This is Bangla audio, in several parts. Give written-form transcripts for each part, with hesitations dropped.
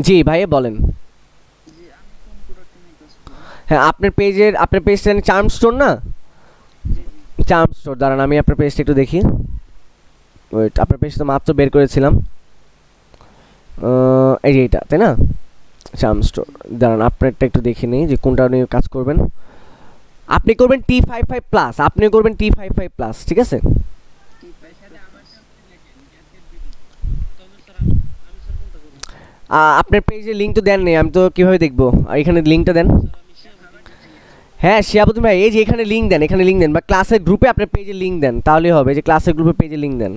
জি ভাইয়া বলেন। জি, আমি কোন প্রোডাক্টটা নিয়ে কাজ করব? হ্যাঁ, আপনার পেজটা চার্ম স্টোর না? জি, জি। চার্ম স্টোর, দাঁড়ান আমি আপনার পেজটা একটু দেখি। ওয়েট, আপনার পেজ তো মাত্র বের করেছিলাম। এই যে এইটা, তাই না? Charm store. দাঁড়ান আপনারটা একটু দেখে নিই যে কোনটা নিয়ে কাজ করবেন। আপনি করবেন T55+, আপনি করবেন T55+, ঠিক আছে? আপনার পেজে লিঙ্ক তো দেন নেই, আমি তো কীভাবে দেখবো? আর এখানে লিঙ্কটা দেন। হ্যাঁ শিয়াবুদ্দিন ভাই, এই যে এখানে লিঙ্ক দেন, এখানে লিঙ্ক দেন, বা ক্লাসের গ্রুপে আপনার পেজে লিঙ্ক দেন, তাহলেই হবে। যে ক্লাসের গ্রুপে পেজে লিঙ্ক দেন।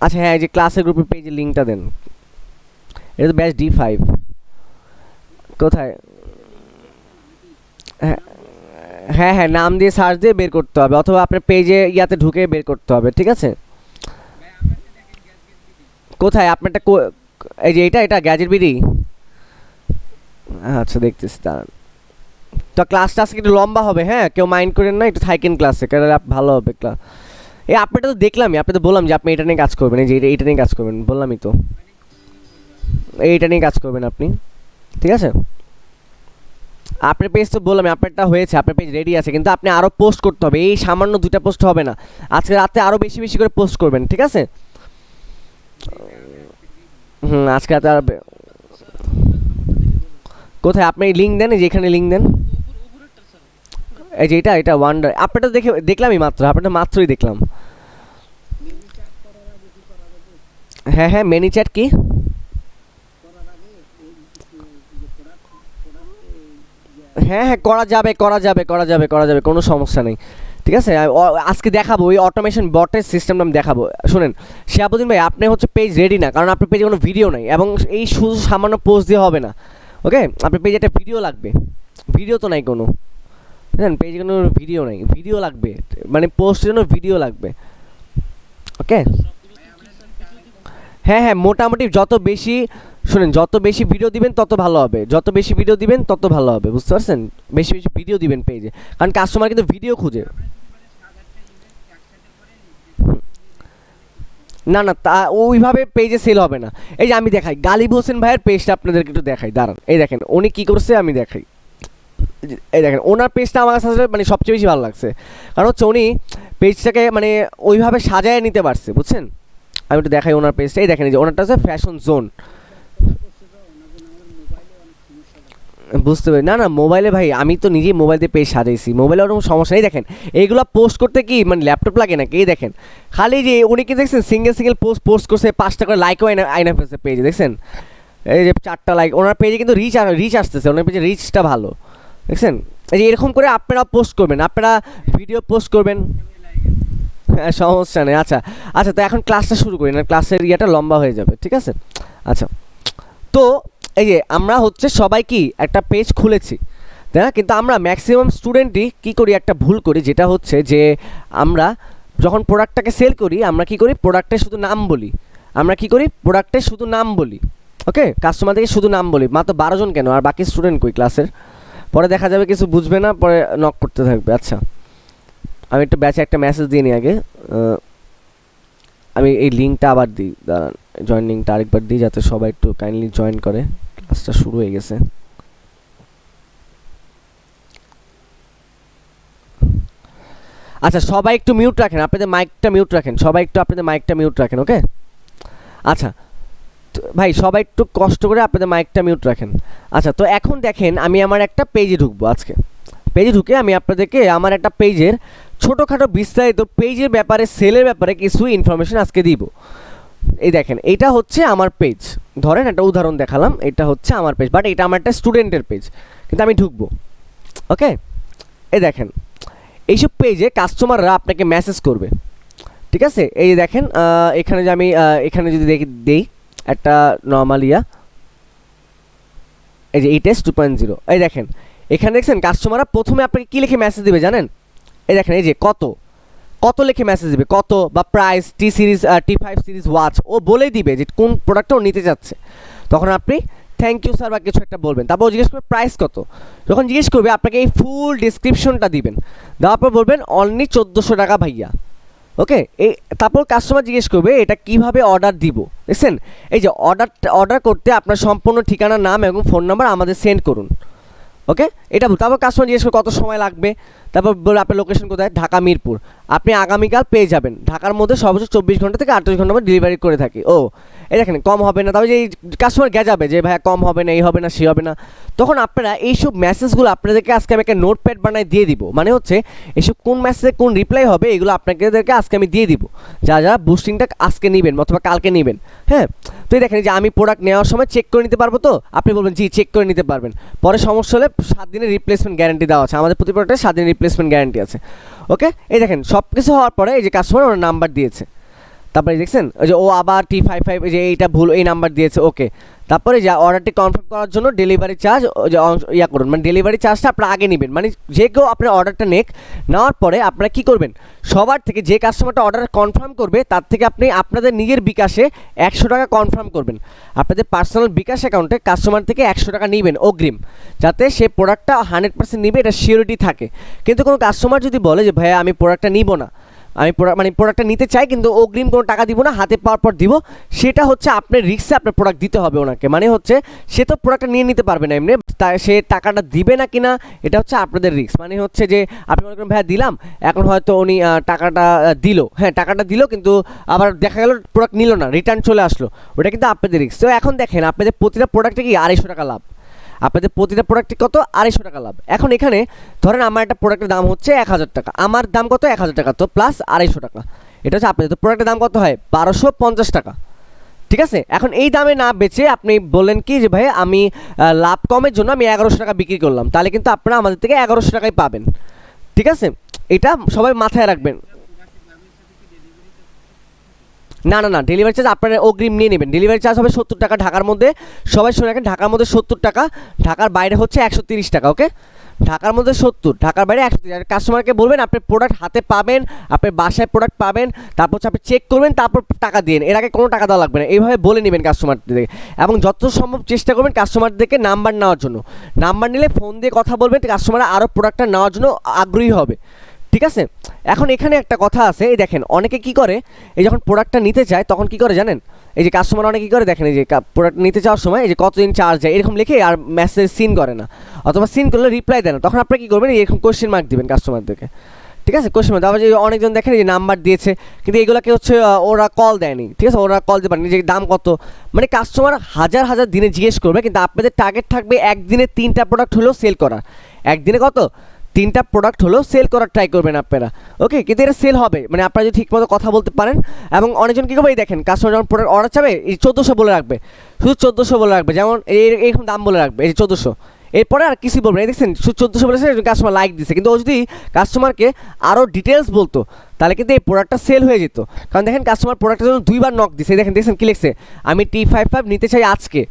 আচ্ছা হ্যাঁ, এই যে ক্লাসের গ্রুপে পেজে লিঙ্কটা দেন। এটা তো ব্যাচ D5। কোথায়? হ্যাঁ হ্যাঁ হ্যাঁ, নাম দিয়ে সার্চ দিয়ে বের করতে হবে, অথবা আপনার পেজে ইয়াতে ঢুকে বের করতে হবে, ঠিক আছে? কোথায় আপনারটা এই যে এটা গ্যাজেট বিডি। আচ্ছা দেখতেছি, দাঁড়ান। তো ক্লাসটা আজকে একটু লম্বা হবে, হ্যাঁ কেউ মাইন্ড করেন না, একটু থাকেন ক্লাসে, কারণ ভালো হবে ক্লাস। এই আপনারটা তো দেখলামই, আপনি তো বললাম যে আপনি এটা নিয়ে কাজ করবেন, এই যে এটা নিয়ে কাজ করবেন বললামই তো। এইটা নিয়ে কাজ করবেন আপনি, ঠিক আছে? আপনার পেজ তো বললাম আপনারটা হয়েছে, আপনার পেজ রেডি আছে, কিন্তু আপনি আরও পোস্ট করতে হবে। এই সামান্য 2টা পোস্ট হবে না, আজকে রাতে আরও বেশি বেশি করে পোস্ট করবেন, ঠিক আছে? হুম, আজকে রাতে আর কোথায় আপনি লিঙ্ক দেন, এই যে এখানে লিঙ্ক দেন। এই যে এটা ওয়ান্ডার, আপনারটা দেখলামই মাত্র, আপনারটা মাত্রই দেখলাম। হ্যাঁ হ্যাঁ, মেনি চ্যাট কি? হ্যাঁ হ্যাঁ, করা যাবে, কোনো সমস্যা নেই, ঠিক আছে? আজকে দেখাবো ওই অটোমেশন বটের সিস্টেমটা আমি দেখাবো। শুনেন শিয়াবুদ্দিন ভাই, আপনি হচ্ছে পেজ রেডি না, কারণ আপনার পেজে কোনো ভিডিও নাই, এবং এই শুধু সামান্য পোস্ট দিয়ে হবে না। ওকে, আপনার পেজে একটা ভিডিও লাগবে। ভিডিও তো নাই কোনো, বুঝলেন? পেজে কোনো ভিডিও নাই, ভিডিও লাগবে, মানে পোস্টের জন্য ভিডিও লাগবে। ওকে, হ্যাঁ হ্যাঁ, মোটামুটি যত বেশি, শুনেন, যত বেশি ভিডিও দিবেন তত ভালো হবে, যত বেশি ভিডিও দিবেন তত ভালো হবে, বুঝতে পারছেন? বেশি বেশি ভিডিও দিবেন পেজে, কারণ কাস্টমার কিন্তু ভিডিও খুঁজে। না না, তা ওইভাবে পেজে সেল হবে না। এই যে আমি দেখাই, গালিব হোসেন ভাইয়ের পেজটা আপনাদেরকে একটু দেখাই, দাঁড়ান। এই দেখেন উনি কী করছে, আমি দেখাই। এই দেখেন ওনার পেজটা আমার কাছে আসলে মানে সবচেয়ে বেশি ভালো লাগছে, কারণ হচ্ছে উনি পেজটাকে মানে ওইভাবে সাজায় নিতে পারছে, বুঝছেন? আমি একটু দেখাই ওনার পেজটা। এই দেখেন, এই যে ওনারটা হচ্ছে ফ্যাশন জোন। বুঝতে পারি, না না, মোবাইলে ভাই আমি তো নিজেই মোবাইল দিয়ে পেজ সাজাইছি, মোবাইলে ওরকম সমস্যা নেই। দেখেন এইগুলো পোস্ট করতে কি মানে ল্যাপটপ লাগে নাকি? এই দেখেন খালি যে উনি কি দেখছেন, সিঙ্গেল পোস্ট করছে, 5টা করে লাইকও আইনা ফেলছে পেজে, দেখছেন? এই যে 4টা লাইক, ওনার পেজে কিন্তু রিচ আসতেছে, ওনার পেজে রিচটা ভালো, দেখছেন? এই যে এরকম করে আপনারা পোস্ট করবেন, আপনারা ভিডিও পোস্ট করবেন। হ্যাঁ সমস্যা নেই। আচ্ছা আচ্ছা, তো এখন ক্লাসটা শুরু করি না, ক্লাসের ইয়েটা লম্বা হয়ে যাবে, ঠিক আছে? আচ্ছা, তো এই যে আমরা হচ্ছে সবাই কি একটা পেজ খুলেছি, তাই না? কিন্তু আমরা ম্যাক্সিমাম স্টুডেন্টই কী করি, একটা ভুল করি, যেটা হচ্ছে যে আমরা যখন প্রোডাক্টটাকে সেল করি, আমরা কি করি, প্রোডাক্টের শুধু নাম বলি। আমরা কি করি, প্রোডাক্টের শুধু নাম বলি। ওকে, কাস্টমারদেরকে শুধু নাম বলি, মাত্র 12 জন কেন, আর বাকি স্টুডেন্ট কই ক্লাসের? পরে দেখা যাবে কিছু বুঝবে না, পরে নক করতে থাকবে। আচ্ছা, আমি একটু ব্যাচে একটা মেসেজ দিয়ে নিই আগে। আমি এই লিঙ্কটা আবার দিই, দাঁড়ান, জয়েন লিঙ্কটা আরেকবার দিই, যাতে সবাই একটু কাইন্ডলি জয়েন করে। ক্লাসটা শুরু হয়ে গেছে। আচ্ছা, সবাই একটু মিউট রাখেন, আপনাদের মাইকটা মিউট রাখেন, সবাই একটু আপনাদের মাইকটা মিউট রাখেন। ওকে, আচ্ছা ভাই সবাই একটু কষ্ট করে আপনাদের মাইকটা মিউট রাখেন। আচ্ছা, তো এখন দেখেন আমি আমার একটা পেজে ঢুকবো। আজকে পেজে ঢুকে আমি আপনাদেরকে আমার একটা পেজের ছোটোখাটো বিস্তারিত পেজের ব্যাপারে, সেলের ব্যাপারে কিছু ইনফরমেশন আজকে দিব। এই দেখেন, এটা হচ্ছে আমার পেজ, ধরেন একটা উদাহরণ দেখালাম, এটা হচ্ছে আমার পেজ, বাট এটা আমার একটা স্টুডেন্টের পেজ, কিন্তু আমি ঢুকবো। ওকে, এই দেখেন এইসব পেজে কাস্টমাররা আপনাকে মেসেজ করবে, ঠিক আছে? এই যে দেখেন, এখানে যে আমি এখানে যদি দেই একটা নর্মাল এই যে টেস্ট 2.0, এই দেখেন এখানে দেখছেন কাস্টমাররা প্রথমে আপনাকে কী লিখে মেসেজ দেবে জানেন? এই দেখেন, এই যে কত লিখে মেসেজ দেবে, কত বা প্রাইস, T5 সিরিজ ওয়াচ, ও বলেই দিবে যে কোন প্রোডাক্টটা ও নিতে চাচ্ছে। তখন আপনি থ্যাংক ইউ স্যার বা কিছু একটা বলবেন, তারপর ও জিজ্ঞেস করবে প্রাইস কত। যখন জিজ্ঞেস করবে আপনাকে এই ফুল ডিসক্রিপশনটা দিবেন, দেওয়ার পর বলবেন অনলি 1400 টাকা ভাইয়া। ওকে, এই তারপর কাস্টমার জিজ্ঞেস করবে এটা কিভাবে অর্ডার দিব। দেখছেন, এই যে অর্ডার করতে আপনার সম্পূর্ণ ঠিকানা, নাম এবং ফোন নাম্বার আমাদের সেন্ড করুন। ওকে, এটা তারপর কাস্টমার জিজ্ঞেস করে কত সময় লাগবে, তারপর বলে আপনার লোকেশন কোথায়, ঢাকা মিরপুর, আপনি আগামীকাল পেয়ে যাবেন। ঢাকার মধ্যে সর্বোচ্চ 24 ঘন্টা থেকে 48 ঘন্টা মধ্যে ডেলিভারি করে থাকি। ও এই দেখেন কম হবে না, তবে যে এই কাস্টমার গেজাবে যে ভাইয়া কম হবে না, এই হবে না, সে হবে না, তখন আপনারা এইসব মেসেজগুলো আপনাদেরকে আজকে আমি একটা নোটপ্যাড বানায় দিয়ে দিব। মানে হচ্ছে এইসব কোন মেসেজে কোন রিপ্লাই হবে এগুলো আপনাদেরকে আজকে আমি দিয়ে দিব, যারা বুস্টিংটা আজকে নেবেন অথবা কালকে নেবেন। হ্যাঁ, তো এই দেখেন যে আমি প্রোডাক্ট নেওয়ার সময় চেক করে নিতে পারবো, তো আপনি বলবেন জি চেক করে নিতে পারবেন, পরে সমস্যা হলে 7 দিনের রিপ্লেসমেন্ট গ্যারান্টি দেওয়া আছে, আমাদের প্রতি প্রোডাক্টে 7 দিনের রিপ্লেসমেন্ট গ্যারান্টি আছে। ওকে, এই দেখেন সব কিছু হওয়ার পরে এই যে কাস্টমার ওর নাম্বার দিয়েছে, তারপরে দেখছেন ওই যে ও আবার T55 এই যে এইটা ভুল, এই নাম্বার দিয়েছে। ওকে, তারপরে যে অর্ডারটি কনফার্ম করার জন্য ডেলিভারি চার্জ যে ইয়া করুন, মানে ডেলিভারি চার্জটা আপনারা আগে নেবেন। মানে যে কেউ আপনার অর্ডারটা নেওয়ার পরে আপনারা কী করবেন, সবার থেকে যে কাস্টমারটা অর্ডার কনফার্ম করবে তার থেকে আপনি আপনাদের নিজের বিকাশে 100 টাকা কনফার্ম করবেন। আপনাদের পার্সোনাল বিকাশ অ্যাকাউন্টে কাস্টমার থেকে 100 টাকা নেবেন অগ্রিম, যাতে সে প্রোডাক্টটা 100% নিবে, এটা সিওরিটি থাকে। কিন্তু কোনো কাস্টমার যদি বলে যে ভাইয়া আমি প্রোডাক্টটা নিব না, আমি প্রোডাক্টটা নিতে চাই কিন্তু অগ্রিম কোনো টাকা দিব না, হাতে পাওয়ার পর দিব, সেটা হচ্ছে আপনার রিস্কে আপনার প্রোডাক্ট দিতে হবে ওনাকে। মানে হচ্ছে সে তো প্রোডাক্টটা নিয়ে নিতে পারবে না এমনি, সে টাকাটা দিবে না কিনা এটা হচ্ছে আপনাদের রিস্ক। মানে হচ্ছে যে আপনি মনে করেন ভাইয়া দিলাম, এখন হয়তো উনি টাকাটা দিল, হ্যাঁ টাকাটা দিল, কিন্তু আবার দেখা গেল প্রোডাক্ট নিল না, রিটার্ন চলে আসলো, ওটা কিন্তু আপনাদের রিস্ক। তো এখন দেখেন আপনাদের প্রতিটা প্রোডাক্টে কি 250 টাকা লাভ, আপনাদের প্রতিটা প্রোডাক্টে কত 250 টাকা লাভ। এখন এখানে ধরেন আমার একটা প্রোডাক্টের দাম হচ্ছে 1000 টাকা, আমার দাম কত 1000 টাকা, তো প্লাস 250 টাকা, এটা হচ্ছে আপনাদের। তো প্রোডাক্টের দাম কত হয় 1250 টাকা, ঠিক আছে। এখন এই দামে না বেচে আপনি বললেন কি যে ভাই আমি লাভ কমের জন্য আমি 1100 টাকা বিক্রি করলাম, তাহলে কিন্তু আপনারা আমাদের থেকে 1100 টাকায় পাবেন, ঠিক আছে। এটা সবাই মাথায় রাখবেন। না না না, ডেলিভারি চার্জ আপনারা অগ্রিম নিয়ে নেবেন। ডেলিভারি চার্জ হবে 70 টাকা ঢাকার মধ্যে, সবাই শুনে রাখেন, ঢাকার মধ্যে 70 টাকা, ঢাকার বাইরে হচ্ছে 130 টাকা। ওকে, ঢাকার মধ্যে 70, ঢাকার বাইরে 130। আর কাস্টমারকে বলবেন আপনি প্রোডাক্ট হাতে পাবেন, আপনার বাসায় প্রোডাক্ট পাবেন, তারপর হচ্ছে আপনি চেক করবেন, তারপর টাকা দিন, এর আগে কোনো টাকা দেওয়া লাগবে না, এইভাবে বলে নেবেন কাস্টমারদেরকে। এবং যত সম্ভব চেষ্টা করবেন কাস্টমারদেরকে নাম্বার নেওয়ার জন্য, নাম্বার নিলে ফোন দিয়ে কথা বলবেন, কাস্টমাররা আরও প্রোডাক্টটা নেওয়ার জন্য আগ্রহী হবে, ঠিক আছে। এখন এখানে একটা কথা আছে, এই দেখেন অনেকে কি করে, এই যখন প্রোডাক্টটা নিতে চায় তখন কি করে জানেন, এই যে কাস্টমার অনেকে কী করে দেখেন, এই যে প্রোডাক্ট নিতে যাওয়ার সময় এই যে কতদিন চার্জ যায় এরকম লিখে আর মেসেজ সিন করে না, অথবা সিন করলে রিপ্লাই দেয় না, তখন আপনি কী করবেন এরকম কোয়েশ্চেন মার্ক দিবেন কাস্টমারদেরকে, ঠিক আছে। Question mark. আবার যে অনেকজন দেখেন যে নাম্বার দিয়েছে কিন্তু এগুলোকে হচ্ছে ওরা কল দেয়নি, ঠিক আছে, ওরা কল দিতে পারেনি, যে দাম কত, মানে কাস্টমার হাজার হাজার দিনে জিজ্ঞেস করবে, কিন্তু আপনাদের টার্গেট থাকবে একদিনে 3টা প্রোডাক্ট হলেও সেল করা, একদিনে কত 3টা প্রোডাক্ট হলেও সেল করার ট্রাই করবেন আপনারা। ওকে, কিন্তু এটা সেল হবে মানে আপনারা যদি ঠিকমতো কথা বলতে পারেন। এবং অনেকজন কী করবে, এই দেখেন কাস্টমার যখন প্রোডাক্ট অর্ডার চাবে এই 1400 বলে রাখবে, শুধু 1400 বলে রাখবে, যেমন এইরকম দাম বলে রাখবে, এই যে 1400, এরপরে আর কিছুই বলবেন। এই দেখছেন শুধু 1400 বলেছে, কাস্টমার লাইক দিচ্ছে, কিন্তু ও যদি কাস্টমারকে আরও ডিটেলস বলতো তাহলে কিন্তু এই প্রোডাক্টটা সেল হয়ে যেত। কারণ দেখেন কাস্টমার প্রোডাক্টের জন্য 2বার নক দিচ্ছে, দেখছেন কী লিখছে, আমি T55 নিতে চাই আজকে,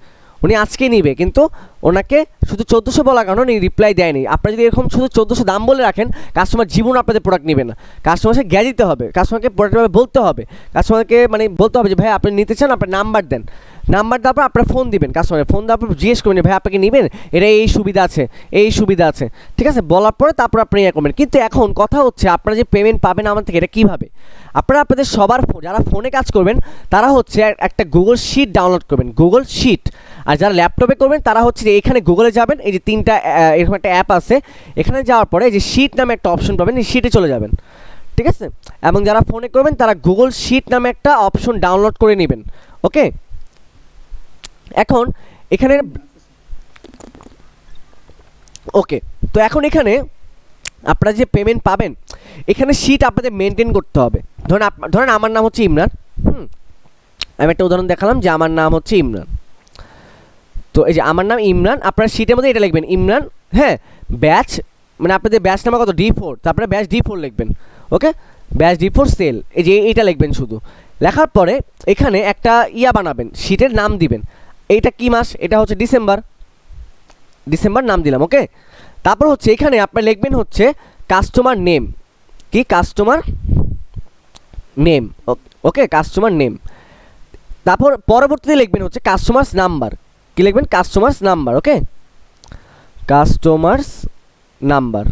উনি আজকেই নিবে, কিন্তু ওনাকে শুধু 1400 বলার কারণে উনি রিপ্লাই দেয়নি। আপনারা যদি এরকম শুধু 1400 দাম বলে রাখেন, কাস্টমার জীবন আপনাদের প্রোডাক্ট নেবে না। কাস্টমারকে গ্যাস দিতে হবে, কাস্টমারকে প্রোডাক্টভাবে বলতে হবে, কাস্টমারকে মানে বলতে হবে যে ভাই আপনি নিতে চান, আপনার নাম্বার দেন, নাম্বার দেওয়ার পর আপনারা ফোন দিবেন, কাস্টমারের ফোন দেওয়ার পর জিজ্ঞেস করবেন ভাই আপনাকে নেবেন, এটা এই সুবিধা আছে, এই সুবিধা আছে, ঠিক আছে, বলার পরে তারপর আপনি ইয়ে করবেন। কিন্তু এখন কথা হচ্ছে আপনারা যে পেমেন্ট পাবেন আমার থেকে এটা কীভাবে, আপনারা আপনাদের সবার যারা ফোনে কাজ করবেন তারা হচ্ছে একটা গুগল শিট ডাউনলোড করবেন, গুগল শিট। আর যারা ল্যাপটপে করবেন তারা হচ্ছে যে এখানে গুগলে যাবেন, এই যে 3টা এরকম একটা অ্যাপ আছে, এখানে যাওয়ার পরে এই যে শিট নামে একটা অপশন পাবেন, এই শিটে চলে যাবেন, ঠিক আছে। এবং যারা ফোনে করবেন তারা গুগল শিট নামে একটা অপশন ডাউনলোড করে নেবেন। ওকে, এখন এখানে ওকে, তো এখন এখানে আপনারা যে পেমেন্ট পাবেন এখানে শিট আপনাদের মেনটেন করতে হবে। ধরেন আমার নাম হচ্ছে ইমরান, আমি একটা উদাহরণ দেখালাম যে আমার নাম হচ্ছে ইমরান, তো এই যে আমার নাম ইমরান, আপনারা শিটের মধ্যে এটা লিখবেন ইমরান, হ্যাঁ, ব্যাচ, মানে আপনাদের ব্যাচ নাম্বার কত D4, তো আপনারা ব্যাচ D4 লিখবেন। ওকে, ব্যাচ D4 সেল, এই যে এইটা লিখবেন শুধু, লেখার পরে এখানে একটা ইয়া বানাবেন, শিটের নাম দিবেন, এইটা কি মাস, এটা হচ্ছে ডিসেম্বর নাম দিলাম। ওকে, তারপর হচ্ছে এখানে আপনি লিখবেন হচ্ছে কাস্টমার নেম, কি কাস্টমার নেম, ওকে কাস্টমার নেম, তারপর পরবর্তীতে লিখবেন হচ্ছে কাস্টমার্স নাম্বার, কি লিখবেন কাস্টমার্স নাম্বার। ওকে, কাস্টমার্স নাম্বার,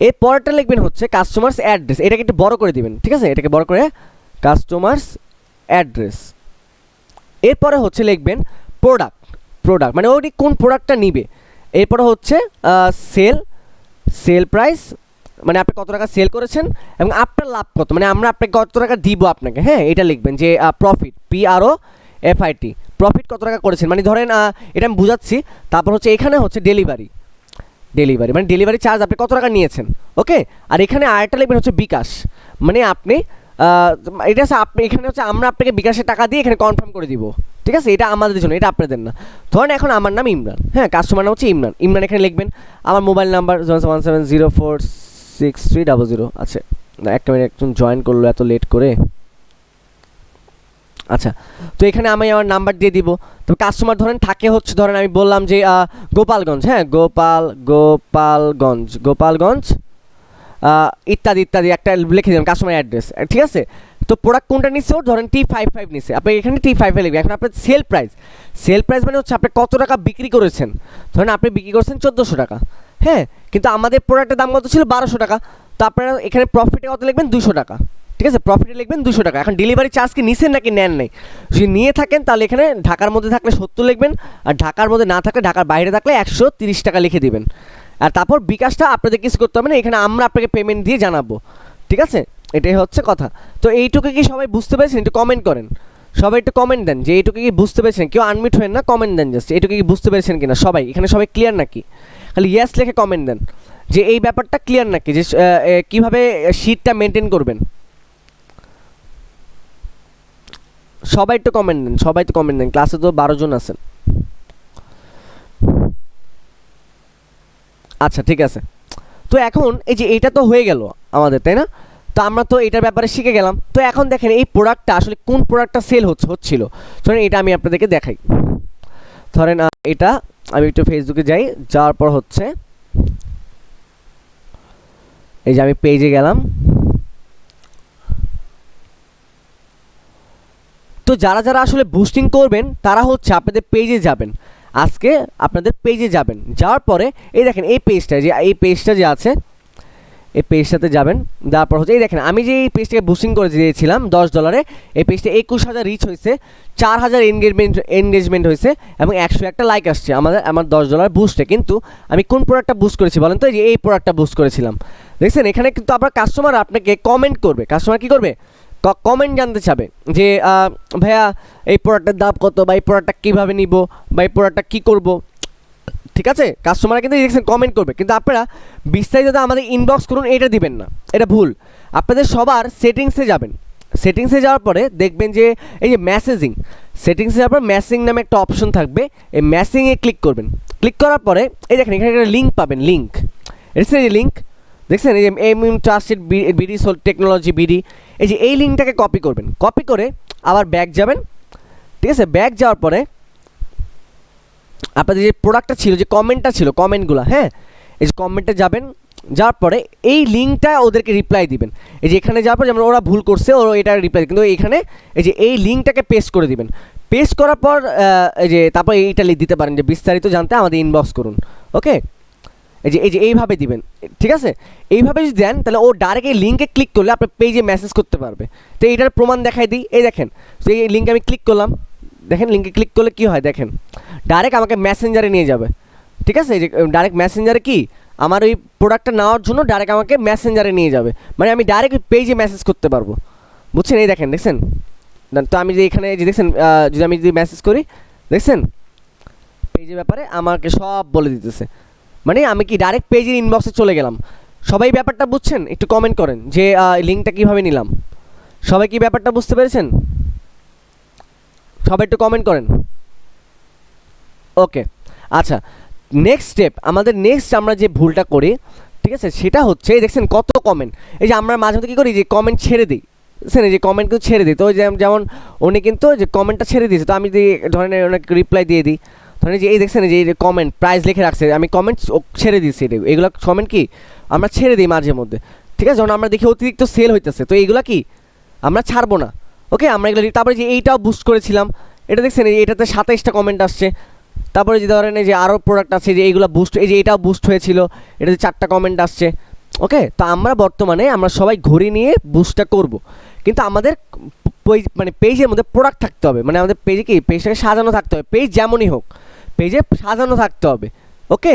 এর পরেরটা লিখবেন হচ্ছে কাস্টমার্স অ্যাড্রেস, এটাকে একটু বড় করে দিবেন, ঠিক আছে, এটাকে বড় করে কাস্টমার্স অ্যাড্রেস। এরপরে হচ্ছে লিখবেন প্রোডাক্ট মানে ওটি কোন প্রোডাক্টটা নিবে। এরপরে হচ্ছে সেল প্রাইস, মানে আপনি কত টাকা সেল করেছেন এবং আপনার লাভ কত, মানে আমরা আপনাকে কত টাকা দিব আপনাকে, হ্যাঁ এটা লিখবেন যে প্রফিট, PROFIT, প্রফিট কত টাকা করেছেন, মানে ধরেন এটা আমি বুঝাচ্ছি। তারপর হচ্ছে এখানে হচ্ছে ডেলিভারি মানে ডেলিভারি চার্জ আপনি কত টাকা নিয়েছেন, ওকে। আর এখানে আরেকটা লিখবেন হচ্ছে বিকাশ, মানে আপনি এটা হচ্ছে আপনি এখানে হচ্ছে আমরা আপনাকে বিকাশের টাকা দিয়ে এখানে কনফার্ম করে দিব, ঠিক আছে, এটা আমাদের জন্য, এটা আপনাদের না। ধরেন এখন আমার নাম ইমরান, হ্যাঁ কাস্টমার নাম হচ্ছে ইমরান এখানে লিখবেন। আমার মোবাইল নাম্বার 017046300। আচ্ছা না, একটা মিনিট, একজন জয়েন করলো এত লেট করে। আচ্ছা, তো এখানে আমি আমার নাম্বার দিয়ে দিব। তো কাস্টমার ধরেন থাকে হচ্ছে, ধরেন আমি বললাম যে গোপালগঞ্জ, হ্যাঁ গোপালগঞ্জ ইত্যাদি একটা লিখে দিলাম কাস্টমার অ্যাড্রেস, ঠিক আছে। তো প্রোডাক্ট কোনটা নিচ্ছে ওর, ধরেন T55 নিচ্ছে, আপনি এখানে T55 লিখবেন। এখন আপনার সেল প্রাইস মানে হচ্ছে আপনি কত টাকা বিক্রি করেছেন, ধরেন আপনি বিক্রি করেছেন 1400 টাকা, হ্যাঁ, কিন্তু আমাদের প্রোডাক্টের দাম কত ছিল 1200 টাকা। তো আপনারা এখানে প্রফিটে কত লিখবেন 200 টাকা, ঠিক আছে, প্রফিটে লিখবেন 200 টাকা। এখন ডেলিভারি চার্জ কি নিছেন নাকি নেন নাই, যদি নিয়ে থাকেন তাহলে এখানে ঢাকার মধ্যে থাকলে 70 লিখবেন, আর ঢাকার মধ্যে না থাকলে ঢাকার বাইরে থাকলে 130 টাকা লিখে দিবেন। আর তারপর বিকাশটা আপনাদের কিছু করতে হবে না, এখানে আমরা আপনাকে পেমেন্ট দিয়ে জানাবো, ঠিক আছে, এটাই হচ্ছে কথা। তো এইটুকু কি সবাই বুঝতে পেরেছেন, একটু কমেন্ট করেন, সবাই একটু কমেন্ট দেন যে এইটুকু কি বুঝতে পেরেছেন, কেউ আনমিট হবেন না, কমেন্ট দেন জাস্ট এইটুকু কি বুঝতে পেরেছেন কিনা সবাই, এখানে সবাই ক্লিয়ার নাকি, খালি ইয়েস লিখে কমেন্ট দেন যে এই ব্যাপারটা ক্লিয়ার নাকি, যে কীভাবে শিটটা মেনটেন করবেন। সবাই একটু কমেন্ট দেন, ক্লাসে তো 12 জন আছেন। আচ্ছা ঠিক আছে, তো এখন এই যে এইটা তো হয়ে গেল আমাদের, তাই না, তো আমরা তো এটার ব্যাপারে শিখে গেলাম। তো এখন দেখেন এই প্রোডাক্টটা আসলে কোন প্রোডাক্টটা সেল হচ্ছিল, ধরেন এটা আমি আপনাদেরকে দেখাই। ধরেন এটা আমি একটু ফেসবুকে যাওয়ার পর হচ্ছে এই যে আমি পেজে গেলাম। তো যারা আসলে বুস্টিং করবেন তারা হচ্ছে আপনাদের পেজে যাবেন, আজকে আপনাদের পেজে যাবেন, যাওয়ার পরে এই দেখেন এই পেজটা যে আছে এই পেজটাতে যাবেন। তারপর হচ্ছে এই দেখেন আমি যে এই পেজটাকে বুস্টিং করে দিয়েছিলাম $10, এই পেজটা 21,000 রিচ হয়েছে, 4,000 এনগেজমেন্ট হয়েছে এবং 101টা লাইক আসছে আমার $10 বুস্টে। কিন্তু আমি কোন প্রোডাক্টটা বুস্ট করেছি বলেন তো, যে এই প্রোডাক্টটা বুস্ট করেছিলাম। দেখছেন এখানে কিন্তু আবার কাস্টমার আপনাকে কমেন্ট করবে, কাস্টমার কী করবে, কমেন্ট জানতে চাবে যে ভাইয়া এই প্রোডাক্টের দাম কত, বা এই প্রোডাক্টটা কীভাবে নিব, বা এই প্রোডাক্টটা কী করব, ঠিক আছে। কাস্টমার কিন্তু দেখছেন কমেন্ট করবে, কিন্তু আপনারা বিস্তারিত আমাদের ইনবক্স করুন এটা দিবেন না, এটা ভুল। আপনাদের সবার সেটিংসে যাবেন, সেটিংসে যাওয়ার পরে দেখবেন যে এই যে সেটিংসে যাওয়ার পর মেসেজিং নামে একটা অপশন থাকবে, এই মেসেজিংয়ে ক্লিক করবেন। ক্লিক করার পরে এই দেখেন এখানে একটা লিঙ্ক পাবেন, এটা এই লিঙ্ক দেখছেন, এই যে ট্রাস্টেড বিডি টেকনোলজি বিডি, এই যে এই লিঙ্কটাকে কপি করবেন, কপি করে আবার ব্যাক যাবেন, ঠিক আছে। ব্যাক যাওয়ার পরে আপনাদের যে প্রোডাক্টটা ছিল, যে কমেন্টটা ছিল, কমেন্টগুলো, হ্যাঁ এই যে কমেন্টে যাবেন, যাওয়ার পরে এই লিঙ্কটা ওদেরকে রিপ্লাই দিবেন। এই যে এখানে যাওয়ার পর যেমন ওরা ভুল করছে ওরা এটা রিপ্লাই, কিন্তু এইখানে এই যে এই লিঙ্কটাকে পেস্ট করে দিবেন। পেস্ট করার পর এই যে তারপর এইটা দিতে পারেন যে বিস্তারিত জানতে আমাদের ইনবক্স করুন, ওকে। এই যে এইভাবে দিবেন, ঠিক আছে। এইভাবে যদি দেন তাহলে ও ডাইরেক্ট এই লিঙ্কে ক্লিক করলে আপনার পেজে মেসেজ করতে পারবে। তো এইটার প্রমাণ দেখাই দিই, এই দেখেন, তো এই লিঙ্কে আমি ক্লিক করলাম, দেখেন লিঙ্কে ক্লিক করলে কী হয়, দেখেন ডাইরেক্ট আমাকে মেসেঞ্জারে নিয়ে যাবে, ঠিক আছে। এই যে ডাইরেক্ট মেসেঞ্জারে কি আমার ওই প্রোডাক্টটা নেওয়ার জন্য ডাইরেক্ট আমাকে মেসেঞ্জারে নিয়ে যাবে, মানে আমি ডাইরেক্ট পেজে মেসেজ করতে পারবো, বুঝছেন। এই দেখছেন, তো আমি যে এখানে যে দেখছেন যদি আমি যদি মেসেজ করি, দেখছেন পেজের ব্যাপারে আমাকে সব বলে দিতেছে, মানে আমি কি ডাইরেক্ট পেজের ইনবক্সে চলে গেলাম। সবাই ব্যাপারটা বুঝছেন, একটু কমেন্ট করেন যে লিঙ্কটা কীভাবে নিলাম, সবাই কি ব্যাপারটা বুঝতে পেরেছেন, সবাই একটু কমেন্ট করেন, ওকে। আচ্ছা নেক্সট স্টেপ, আমরা যে ভুলটা করি, ঠিক আছে, সেটা হচ্ছে দেখছেন কত কমেন্ট, এই যে আমরা মাঝে মধ্যে কী করি যে কমেন্ট ছেড়ে দিই, বুঝছেন, এই যে কমেন্ট কিন্তু ছেড়ে দিই। তো যেমন উনি কিন্তু যে কমেন্টটা ছেড়ে দিয়েছে, তো আমি যদি ধরেন ওনাকে রিপ্লাই দিয়ে দিই, ধরেন যে এই দেখছেন যে এই কমেন্ট প্রাইস লিখে রাখছে, আমি কমেন্ট ছেড়ে দিচ্ছি, এগুলো কমেন্ট কি আমরা ছেড়ে দিই মাঝে মধ্যে, ঠিক আছে, যখন আমরা দেখি অতিরিক্ত সেল হইতেছে, তো এইগুলো কি আমরা ছাড়বো না, ওকে। আমরা এগুলো, তারপরে যে এইটাও বুস্ট করেছিলাম, এটা দেখছেন এটাতে 27টা কমেন্ট আসছে। তারপরে যে ধরেন এই যে আরও প্রোডাক্ট আছে যে এইগুলো বুস্ট, এই যে এটাও বুস্ট হয়েছিল, এটাতে 4টা কমেন্ট আসছে, ওকে, তো আমরা বর্তমানে আমরা সবাই ঘড়ি নিয়ে বুস্টটা করব, কিন্তু আমাদের মানে পেজের মধ্যে প্রোডাক্ট থাকতে হবে, মানে আমাদের পেজে কি পেজটাকে সাজানো থাকতে হবে, পেজ যেমনই হোক পেজে সাজানো থাকতে হবে। ওকে,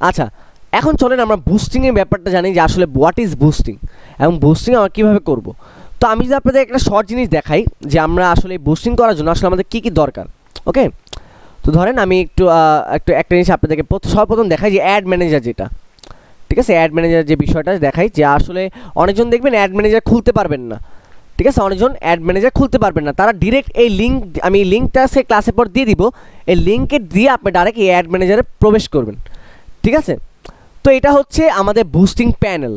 আচ্ছা এখন চলেন আমরা বুস্টিংয়ের ব্যাপারটা জানি যে আসলে হোয়াট ইজ বুস্টিং এবং বুস্টিং আমরা কীভাবে করব। তো আমি যদি আপনাদের একটা শর্ট জিনিস দেখাই যে আমরা আসলে বুস্টিং করার জন্য আসলে আমাদের কী কী দরকার। ওকে, তো ধরেন আমি একটু একটা জিনিস আপনাদেরকে সর্বপ্রথম দেখাই যে অ্যাড ম্যানেজার যেটা, ঠিক আছে, অ্যাড ম্যানেজার যে বিষয়টা দেখাই যে আসলে অনেকজন দেখবেন অ্যাড ম্যানেজার খুলতে পারবেন না, ঠিক আছে, অনেকজন অ্যাড ম্যানেজার খুলতে পারবেন না, তারা ডিরেক্ট এই লিঙ্ক, আমি এই লিঙ্কটা সে ক্লাসের পর দিয়ে দিব, এই লিঙ্কে দিয়ে আপনি ডাইরেক্ট এই অ্যাড ম্যানেজারে প্রবেশ করবেন, ঠিক আছে। তো এটা হচ্ছে আমাদের বুস্টিং প্যানেল,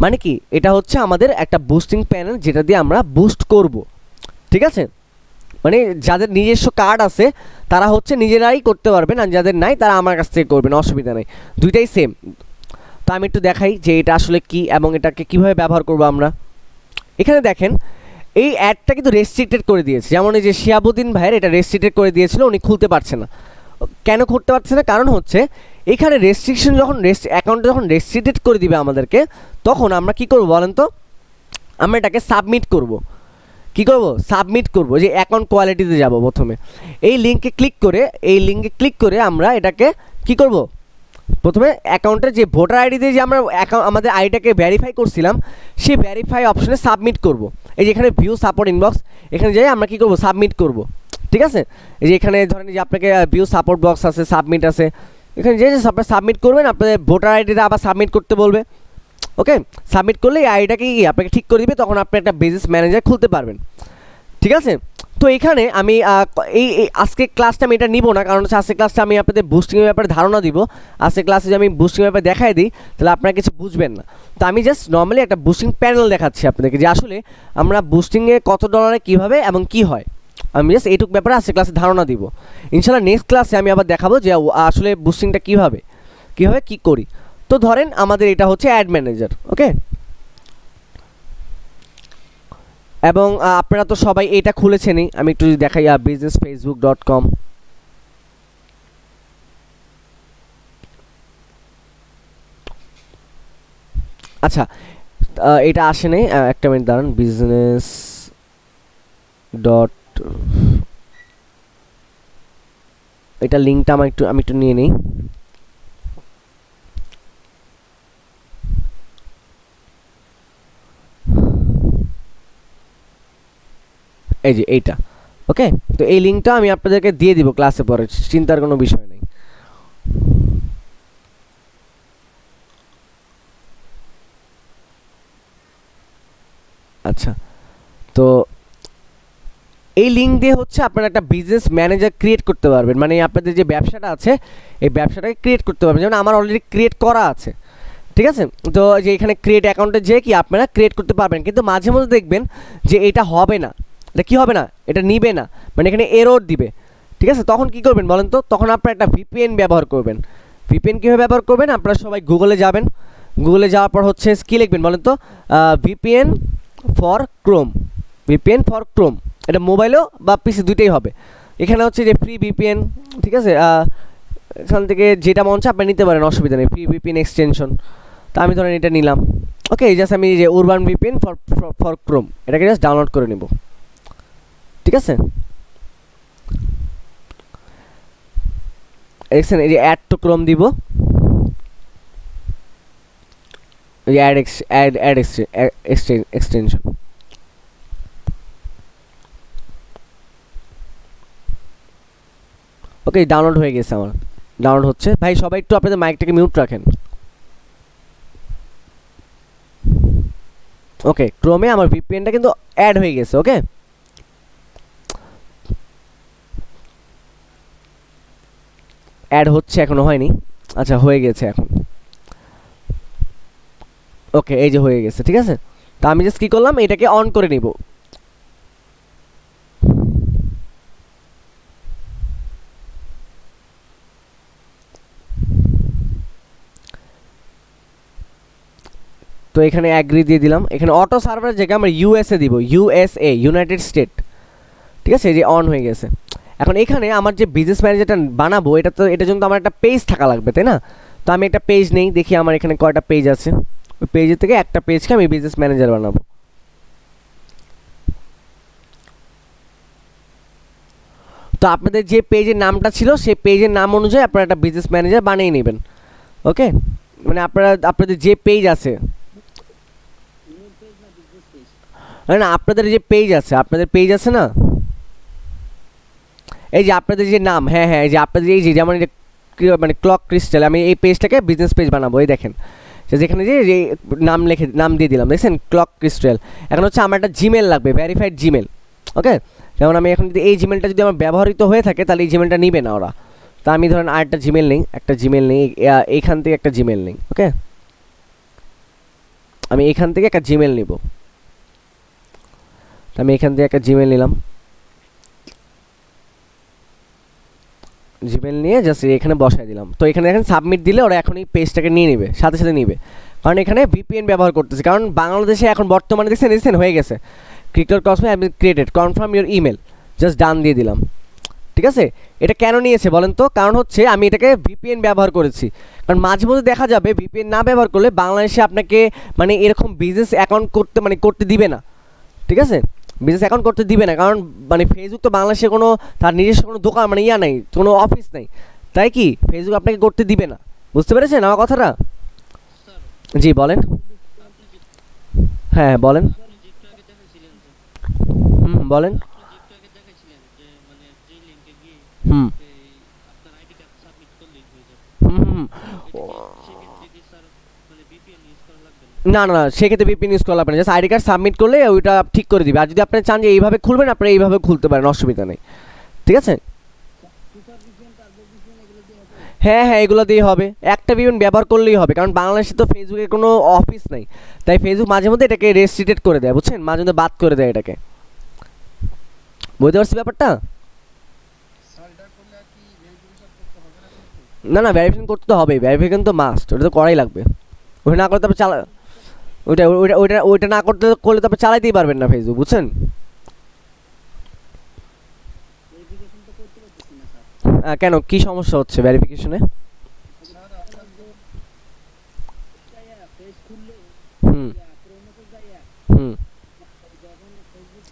মানে কি এটা হচ্ছে আমাদের একটা বুস্টিং প্যানেল যেটা দিয়ে আমরা বুস্ট করব, ঠিক আছে। মানে যাদের নিজস্ব কার্ড আছে তারা হচ্ছে নিজেরাই করতে পারবেন, আর যাদের নাই তারা আমার কাছ থেকে করবেন, অসুবিধা নেই, দুইটাই সেম। তো আমি একটু দেখাই যে এটা আসলে কি এবং এটাকে কীভাবে ব্যবহার করব আমরা। এখানে দেখেন এই অ্যাডটা কিন্তু রেস্ট্রিক্টেড করে দিয়েছে, যেমন এই যে শিয়াবুদ্দিন ভাইয়ের এটা রেস্ট্রিক্টেড করে দিয়েছিল, উনি খুলতে পারছে না। কেন করতে পারছে না? কারণ হচ্ছে এখানে রেস্ট্রিকশন যখন অ্যাকাউন্টে যখন রেস্ট্রিক্টেড করে দিবে আমাদেরকে, তখন আমরা কি করব বলেন তো, আমরা এটাকে সাবমিট করব। কি করব? সাবমিট করব, যে অ্যাকাউন্ট কোয়ালিটিতে যাব প্রথমে, এই লিঙ্কে ক্লিক করে আমরা এটাকে কি করব, প্রথমে অ্যাকাউন্টের যে ভোটার আইডি দিয়ে যে আমরা আমাদের আইডিটাকে ভেরিফাই করছিলাম সেই ভেরিফাই অপশনে সাবমিট করব। এই যে এখানে ভিউ সাপোর্ট ইনবক্স, এখানে যাই আমরা কি করব, সাবমিট করব, ঠিক আছে। এই যে এখানে ধরেন যে আপনাকে ভিউ সাপোর্ট বক্স আছে, সাবমিট আছে, এখানে যে আপনারা সাবমিট করবেন, আপনাদের ভোটার আইডিটা আবার সাবমিট করতে বলবে। ওকে, সাবমিট করলে এই আইডিটাকে কি আপনাকে ঠিক করে দিবে, তখন আপনি একটা বিজনেস ম্যানেজার খুলতে পারবেন, ঠিক আছে। তো এখানে আমি এই আজকে ক্লাসটা আমি এটা নিব না, কারণ হচ্ছে আজকে ক্লাসটা আমি আপনাদের বুস্টিংয়ের ব্যাপারে ধারণা দিব। আজকে ক্লাসে যদি আমি বুস্টিংয়ের ব্যাপারে দেখাই দিই তাহলে আপনারা কিছু বুঝবেন না। তো আমি জাস্ট নর্মালি একটা বুস্টিং প্যানেল দেখাচ্ছি আপনাদেরকে, যে আসলে আমরা বুস্টিংয়ে কত ডলারে কীভাবে এবং কী হয়, আমি জাস্ট এইটুকু ব্যাপারে আজকে ক্লাসে ধারণা দিব। ইনশাল্লাহ নেক্সট ক্লাসে আমি আবার দেখাবো যে আসলে বুস্টিংটা কীভাবে কী করি। তো ধরেন আমাদের এটা হচ্ছে অ্যাড ম্যানেজার, ওকে, এবং আপনারা তো সবাই এটা খুলেছেনই, আমি একটু যদি দেখাই businessfacebook.com, আচ্ছা এটা আসে নাই, একটা মিনিট দাঁড়ান, বিজনেস ডট, এটা লিঙ্কটা আমি একটু নিয়ে নিই। এই যে এইটা, ওকে, তো এই লিঙ্কটা আমি আপনাদেরকে দিয়ে দিব ক্লাসে পরে, চিন্তার কোনো বিষয় নেই। আচ্ছা, তো এই লিঙ্ক দিয়ে হচ্ছে আপনারা একটা বিজনেস ম্যানেজার ক্রিয়েট করতে পারবেন, মানে আপনাদের যে ব্যবসাটা আছে এই ব্যবসাটাকে ক্রিয়েট করতে পারবেন, যেমন আমার অলরেডি ক্রিয়েট করা আছে, ঠিক আছে। তো যে এখানে ক্রিয়েট অ্যাকাউন্টে যেয়ে কি আপনারা ক্রিয়েট করতে পারবেন, কিন্তু মাঝে মধ্যে দেখবেন যে এটা হবে না, এটা কী হবে না, এটা নিবে না, মানে এখানে এরর দিবে, ঠিক আছে। তখন কি করবেন বলেন তো, তখন আপনারা একটা ভিপিএন ব্যবহার করবেন। ভিপিএন কীভাবে ব্যবহার করবেন, আপনারা সবাই গুগলে যাবেন, গুগলে যাওয়ার পর হচ্ছে কী লিখবেন বলেন তো, VPN for Chrome, VPN for Chrome, এটা মোবাইলেও বা পিসি দুইটাই হবে। এখানে হচ্ছে যে ফ্রি ভিপিএন, ঠিক আছে, এখান থেকে যেটা মন চায় আপনি নিতে পারেন, অসুবিধা নেই, ফ্রি ভিপিএন এক্সটেনশন। তো আমি ধরেন এটা নিলাম, ওকে, জাস্ট আমি যে উরবান ভিপিএন ফর ক্রোম এটাকে জাস্ট ডাউনলোড করে নেব, ঠিক আছে। দেখছেন এই যে অ্যাড টু ক্রোম দিব, এই যে অ্যাড এক্সটেনশন, ওকে, ডাউনলোড হয়ে গেছে, আমার ডাউনলোড হচ্ছে। ভাই সবাই একটু আপনাদের মাইকটাকে মিউট রাখেন। ওকে, ক্রোমে আমার ভিপিএনটা কিন্তু অ্যাড হয়ে গেছে, ওকে। অ্যাড হচ্ছে, এখনো হয়নি, আচ্ছা হয়ে গেছে এখন, ওকে, এই যে হয়ে গেছে, ঠিক আছে। তো আমি জাস্ট কী করলাম, এটাকে অন করে নিব, তো এখানে অ্যাগ্রি দিয়ে দিলাম। এখানে অটো সার্ভারের জায়গায় আমরা ইউএসএ দিব, ইউএসএ, ইউনাইটেড স্টেট, ঠিক আছে, এই যে অন হয়ে গেছে। এখন এখানে আমার যে বিজনেস ম্যানেজারটা বানাবো এটার জন্য তো আমার একটা পেজ থাকা লাগবে, তাই না। তো আমি একটা পেজ নেই, দেখি আমার এখানে কয়টা পেজ আছে, ওই পেজের থেকে একটা পেজকে আমি বিজনেস ম্যানেজার বানাবো। তো আপনাদের যে পেজের নামটা ছিল সেই পেজের নাম অনুযায়ী আপনারা একটা বিজনেস ম্যানেজার বানিয়ে নেবেন। ওকে, মানে আপনাদের যে পেজ আছে, নিউ পেজ না বিজনেস পেজ? না আপনাদের যে পেজ আছে, আপনাদের পেজ আছে না, এই যে আপনাদের যে নাম, হ্যাঁ হ্যাঁ, এই যে আপনাদের এই যে যেমন এই যে মানে ক্লক ক্রিস্টাল, আমি এই পেজটাকে বিজনেস পেজ বানাবো। এই দেখেন যেখানে যে নাম দিয়ে দিলাম, দেখছেন ক্লক ক্রিস্টাল। এখন হচ্ছে আমার একটা জিমেল লাগবে, ভেরিফাইড জিমেল। ওকে, যেমন আমি এখন যদি এই জিমেলটা যদি আমার ব্যবহৃত হয়ে থাকে তাহলে এই জিমেলটা নিবে না ওরা। তো আমি ধরেন আর একটা জিমেল নেই, এইখান থেকে একটা জিমেল নেই। ওকে, আমি এইখান থেকে একটা জিমেল নিব। তো আমি এখান থেকে একটা জিমেল নিলাম, জিমেল নিয়ে জাস্ট এখানে বসায় দিলাম। তো এখানে দেখেন সাবমিট দিলে ওরা এখন এই পেজটাকে নিয়ে নেবে, সাথে সাথে নিবে, কারণ এখানে ভিপিএন ব্যবহার করতেছে। কারণ বাংলাদেশে এখন বর্তমানে দেখছেন হয়ে গেছে ক্রিকেট কসমে আমি created confirm your email, just done দিয়ে দিলাম। ঠিক আছে, এটা কেন নিয়েছে বলেন তো? কারণ হচ্ছে আমি এটাকে ভিপিএন ব্যবহার করেছি। কারণ মাঝে মধ্যে দেখা যাবে ভিপিএন না ব্যবহার করলে বাংলাদেশে আপনাকে মানে এরকম বিজনেস অ্যাকাউন্ট করতে দিবে না। ঠিক আছে, বিজনেস অ্যাকাউন্ট করতে দিবে না, কারণ মানে ফেসবুক তো বাংলাদেশে কোনো তার নিজস্ব কোনো দোকান মানে নেই, কোনো অফিস নেই, তাই কি ফেসবুক আপনাকে করতে দিবে না। বুঝতে পেরেছেন আমার কথাটা? স্যার জি বলেন। আপনি যে হ্যাঁ বলেন। আপনি যে একটু আগে দেখাইছিলেন যে বলেন। আপনি যে একটু আগে দেখাইছিলেন যে মানে যে লিংকে গিয়ে হুম এই আপনার আইডি কার্ড সাবমিট করলেই হয়ে যাবে, হুম হুম সেক্ষেত্রে কি স্যার মানে ভিপিএন ইউজ করা লাগবে না না? না না, সেক্ষেত্রে ভিপিএন ইউজ করা লাগবে না, জাস্ট আইডি কার্ড সাবমিট করলে ওইটা ঠিক করে দিবে। আর যদি আপনি চান যে এইভাবে খুলবেন, আপনি এইভাবে খুলতে পারেন, অসুবিধা নেই। ঠিক আছে, সুপার ভিপিএন, টার্বো ভিপিএন এগুলো দিয়ে হবে? হ্যাঁ হ্যাঁ, এগুলো দিয়ে হবে। একটা ভিপিএন ব্যবহার করলেই হবে, কারণ বাংলাদেশে তো ফেসবুকের কোনো অফিস নেই, তাই ফেসবুক মাঝে মধ্যে এটাকে রেস্ট্রিক্টেড করে দেয়, বুঝছেন, মাঝে মধ্যে বাদ করে দেয় এটাকে। বুঝতে পারছি ব্যাপারটা? স্যার এটা করলে আর কি ভেরিফিকেশন করতে হবে না কিন্তু? না না, ভেরিফিকেশন করতে তো হবেই, ভেরিফিকেশন তো মাস্ট, ওটা তো করাই লাগবে। ওইটা না করলে তারপর ওইটা না করলে তারপর চালাইতেই পারবেন না ফেসবুক, বুঝছেন? ভেরিফিকেশন তো করতে পারতেছি না স্যার। কেন, কি সমস্যা হচ্ছে ভেরিফিকেশনে? স্যার আপনার যে যাইয়া পেজ খুললে হুম যে আক্রমণে যাইয়া হুম যখন ফেসবুক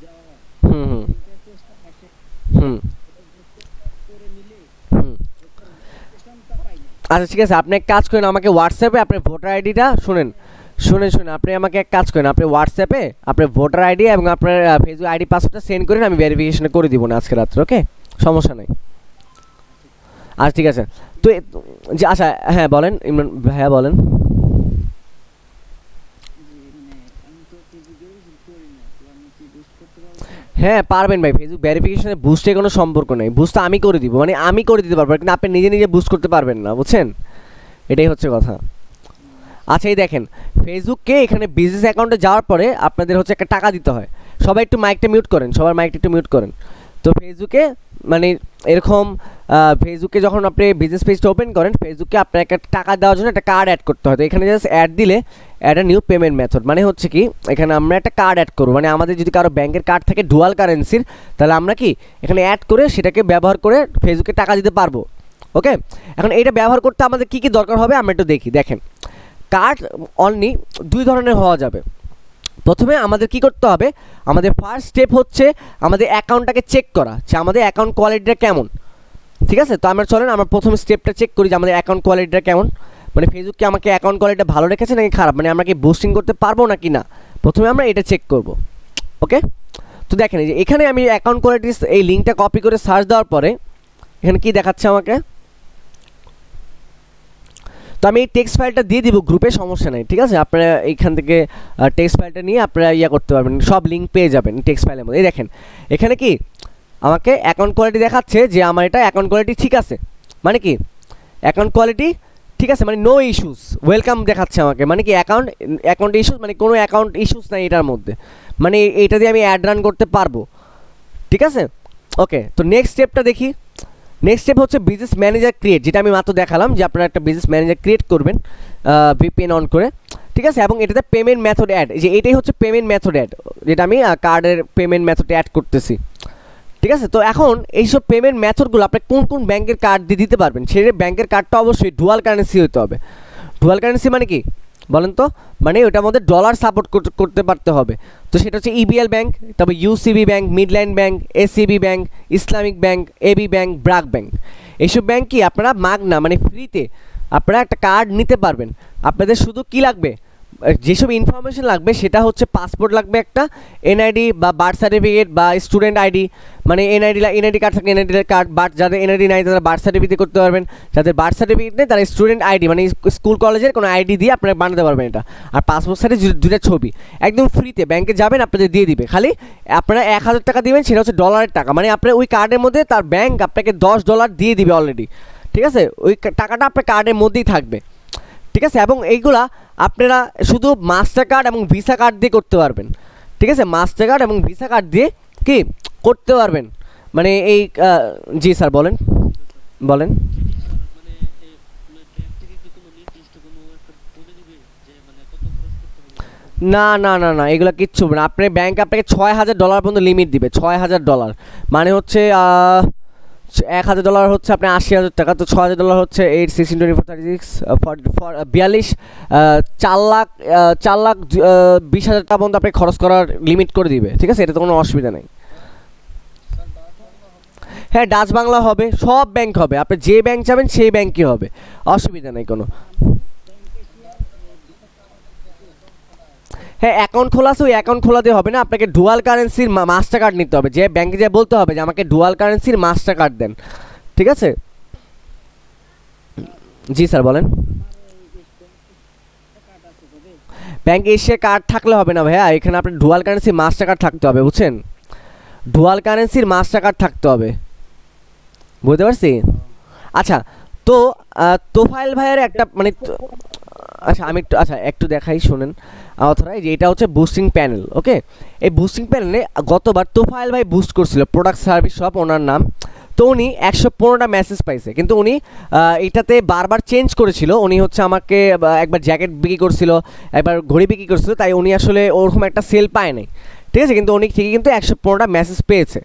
দেওয়া হয় হুম হুম ইন্টারফেসটা আসে হুম করে নিলে হুম। ভেরিফিকেশনটা পাই না। আচ্ছা ঠিক আছে, আপনি এক কাজ করেন, আমাকে হোয়াটসঅ্যাপে আপনার ভোটার আইডিটা শুনেন, আপনি আমাকে এক কাজ করেন, আপনি হোয়াটসঅ্যাপে আপনার ভোটার আইডি এবং আপনার ফেসবুক আইডি পাসওয়ার্ডটা সেন্ড করেন, আমি ভেরিফিকেশনটা করে দিব না আজকে রাত্রে। ওকে, সমস্যা নেই। আচ্ছা ঠিক আছে। তো যে আচ্ছা হ্যাঁ বলেন ইমরান ভাইয়া বলেন। যে মানে আমি তো ফেসবুকে ইউজ করি না, তো আমি কি বুস্ট করতে পারবো? হ্যাঁ পারবেন ভাই, ফেসবুক ভেরিফিকেশনে বুস্টের কোনো সম্পর্ক নেই, বুস্ট আমি করে দিব, মানে আমি করে দিতে পারবো, কিন্তু আপনি নিজে নিজে বুস্ট করতে পারবেন না, বুঝছেন, এটাই হচ্ছে কথা। আচ্ছা এই দেখেন, ফেসবুককে এখানে বিজনেস অ্যাকাউন্টে যাওয়ার পরে আপনাদের হচ্ছে একটা টাকা দিতে হয়। সবাই একটু মাইকটা মিউট করেন, সবার মাইকটা একটু মিউট করেন। তো ফেসবুকে মানে এরকম ফেসবুকে যখন আপনি বিজনেস পেজটা ওপেন করেন, ফেসবুকে আপনার একটা টাকা দেওয়ার জন্য একটা কার্ড অ্যাড করতে হয়। তো এখানে জাস্ট অ্যাড দিলে add a new payment method, মানে হচ্ছে কি এখানে আমরা একটা কার্ড অ্যাড করবো, মানে আমাদের যদি কারো ব্যাংকের কার্ড থাকে ডুয়াল কারেন্সির, তাহলে আমরা কি এখানে অ্যাড করে সেটাকে ব্যবহার করে ফেসবুকে টাকা দিতে পারবো। ওকে, এখন এইটা ব্যবহার করতে আমাদের কী কী দরকার হবে আমরা একটু দেখি। দেখেন, কার্ড অনলি দুই ধরনের হওয়া যাবে। প্রথমে আমাদের কি করতে হবে, আমাদের ফার্স্ট স্টেপ হচ্ছে আমাদের অ্যাকাউন্টটাকে চেক করা, যে আমাদের অ্যাকাউন্ট কোয়ালিটিটা কেমন। ঠিক আছে, তো আমরা চলেন আমরা প্রথম স্টেপটা চেক করি যে আমাদের অ্যাকাউন্ট কোয়ালিটিটা কেমন, মানে ফেসবুক কি আমাকে অ্যাকাউন্ট কোয়ালিটিটা ভালো রেখেছে নাকি খারাপ, মানে আমরা কি বুস্টিং করতে পারবো নাকি না, প্রথমে আমরা এটা চেক করব। ওকে, তো দেখেন এই যে এখানে আমি অ্যাকাউন্ট কোয়ালিটির এই লিঙ্কটা কপি করে সার্চ দেওয়ার পরে এখানে কি দেখাচ্ছে আমাকে, তো আমি এই টেক্সট ফাইলটা দিয়ে দিব গ্রুপে, সমস্যা নেই। ঠিক আছে, আপনারা এইখান থেকে টেক্সট ফাইলটা নিয়ে আপনারা করতে পারবেন, সব লিঙ্ক পেয়ে যাবেন টেক্সট ফাইলের মধ্যে। এই দেখেন এখানে কি আমাকে অ্যাকাউন্ট কোয়ালিটি দেখাচ্ছে যে আমার এটা অ্যাকাউন্ট কোয়ালিটি ঠিক আছে, মানে কি অ্যাকাউন্ট কোয়ালিটি ঠিক আছে, মানে নো ইস্যুস, ওয়েলকাম দেখাচ্ছে আমাকে, মানে কি অ্যাকাউন্ট ইস্যুস মানে কোনো অ্যাকাউন্ট ইস্যুস নাই এটার মধ্যে, মানে এইটা দিয়ে আমি অ্যাড রান করতে পারবো। ঠিক আছে, ওকে, তো নেক্সট স্টেপটা দেখি। নেক্সট স্টেপ হচ্ছে বিজনেস ম্যানেজার ক্রিয়েট, যেটা আমি মাত্র দেখালাম যে আপনারা একটা বিজনেস ম্যানেজার ক্রিয়েট করবেন ভিপিএন অন করে। ঠিক আছে, এবং এটাতে পেমেন্ট মেথড অ্যাড, যে এটাই হচ্ছে পেমেন্ট মেথড অ্যাড, যেটা আমি কার্ডের পেমেন্ট মেথড অ্যাড করতেছি। ঠিক আছে, তো এখন এইসব পেমেন্ট মেথডগুলো আপনি কোন কোন ব্যাংকের কার্ড দিয়ে দিতে পারবেন, সেই ব্যাংকের কার্ডটা অবশ্যই ডুয়াল কারেন্সি হতে হবে। ডুয়াল কারেন্সি মানে কি বলেন তো, মানে ওটার মধ্যে ডলার সাপোর্ট করতে পারতে হবে। তো সেটা হচ্ছে ইবিএল ব্যাংক, তারপর UCB bank, Midland bank, ACB bank, Islamic bank, AB bank, BRAC bank. এইসব ব্যাংক কি আপনারা মাগনা মানে ফ্রিতে আপনারা একটা কার্ড নিতে পারবেন। আপনাদের শুধু কি লাগবে, যেসব ইনফরমেশন লাগবে সেটা হচ্ছে পাসপোর্ট লাগবে একটা, এনআইডি বা বার্থ সার্টিফিকেট বা স্টুডেন্ট আইডি, মানে এনআইডি কার্ড থাকে এনআইডি কার্ড, বাট যাদের এনআইডি নাই তারা বার্থ সার্টিফিকেট করতে পারবেন, যাদের বার্থ সার্টিফিকেট নেই তারা স্টুডেন্ট আইডি মানে স্কুল কলেজের কোনো আইডি দিয়ে আপনারা বানাতে পারবেন এটা। আর পাসপোর্ট সাইজে দুটা ছবি একদম ফ্রিতে ব্যাংকে যাবেন আপনাদের দিয়ে দিবে। খালি আপনারা 1000 টাকা দিবেন, সেটা হচ্ছে ডলারের টাকা, মানে আপনার ওই কার্ডের মধ্যে তার ব্যাংক আপনাকে $10 দিয়ে দিবে অলরেডি, ঠিক আছে? ওই টাকাটা আপনার কার্ডের মধ্যেই থাকবে, ঠিক আছে? এবং এইগুলা আপনারা শুধু মাস্টার কার্ড এবং ভিসা কার্ড দিয়ে করতে পারবেন, ঠিক আছে? মাস্টার কার্ড এবং ভিসা কার্ড দিয়ে কি করতে পারবেন, মানে এই জি স্যার বলেন বলেন। মানে এই ব্যাংক থেকে কি কোনো নির্দিষ্ট কোনো একটা বলে দিবে যে মানে কত খরচ করতে হবে? না না না না, এগুলো কিচ্ছু না। আপনার ব্যাংক আপনাকে $6000 পর্যন্ত লিমিট দিবে, $6000, মানে হচ্ছে $1000 হচ্ছে আপনার 80,000 টাকা। তো $6000 হচ্ছে 8 16 24 36 42 4,20,000 টাকা পর্যন্ত আপনি খরচ করার লিমিট করে দিবে, ঠিক আছে? এটা তো কোনো অসুবিধা নেই। স্যার ডাচ বাংলা হবে? হ্যাঁ ডাচ বাংলা হবে, সব ব্যাংক হবে, আপনি যে ব্যাংক যাবেন সেই ব্যাংকই হবে, অসুবিধা নেই কোনো। হ্যাঁ অ্যাকাউন্ট খোলা আছে, ওই অ্যাকাউন্ট খোলা দিয়ে হবে না, আপনাকে ডুয়াল কারেন্সির মাস্টার কার্ড নিতে হবে, যে ব্যাংকে যেয়ে বলতে হবে যে আমাকে ডুয়াল কারেন্সির মাস্টার কার্ড দেন, ঠিক আছে? জি স্যার বলেন। ব্যাংক এশিয়া কার্ড থাকলে হবে না ভাইয়া, এখানে আপনার ডুয়াল কারেন্সির মাস্টার কার্ড থাকতে হবে, বুঝছেন? ডুয়াল কারেন্সির মাস্টার কার্ড থাকতে হবে, বুঝতে পারছি? আচ্ছা, তো তোফাইল ভাইয়ের একটা মানে আচ্ছা আমি একটু একটু দেখাই শোনেন অথরা, যে এটা হচ্ছে বুস্টিং প্যানেল, ওকে? এই বুস্টিং প্যানেলে গতবার তোফাইল ভাই বুস্ট করছিল, প্রোডাক্ট সার্ভিস শপ ওনার নাম। তো উনি 115টা মেসেজ পাইছে, কিন্তু উনি এটাতে বারবার চেঞ্জ করেছিল। উনি হচ্ছে আমাকে একবার জ্যাকেট বিক্রি করছিল, একবার ঘড়ি বিক্রি করছিল, তাই উনি আসলে ওরকম একটা সেল পায় নাই, ঠিক আছে? কিন্তু উনি ঠিকই কিন্তু 115টা মেসেজ পেয়েছে।